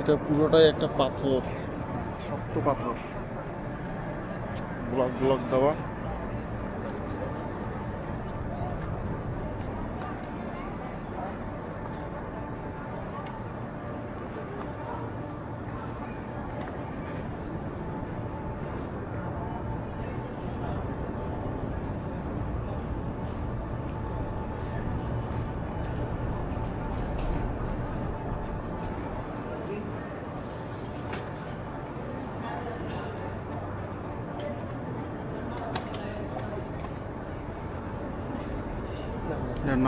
এটা পুরোটাই একটা পাথর, শক্ত পাথর, ব্লক ব্লক দেওয়া। এর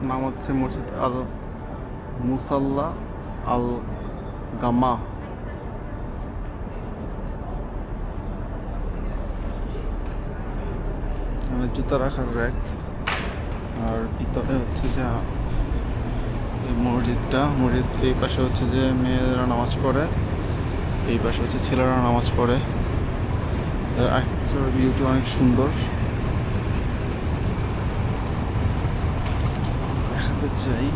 নাম হচ্ছে মসজিদ আল মুসাল্লা আল গামা। জুতা রাখার র্যাক, আর ভিতরে হচ্ছে যে এই মসজিদ এই পাশে হচ্ছে যে মেয়েরা নামাজ পড়ে, এই পাশে হচ্ছে ছেলেরা নামাজ পড়ে। ভিউটি অনেক সুন্দর, দেখাতে চাই।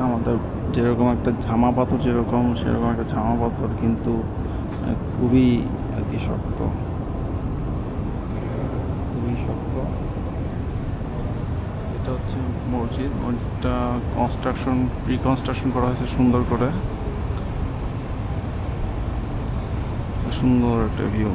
আমাদের যেরকম একটা ঝামা পাথর সেরকম একটা ঝামা পাথর, কিন্তু খুবই আর কি শক্ত, খুবই শক্ত। এটা হচ্ছে মসজিদটা রিকনস্ট্রাকশন করা হয়েছে সুন্দর করে, সুন্দর একটা ভিউ।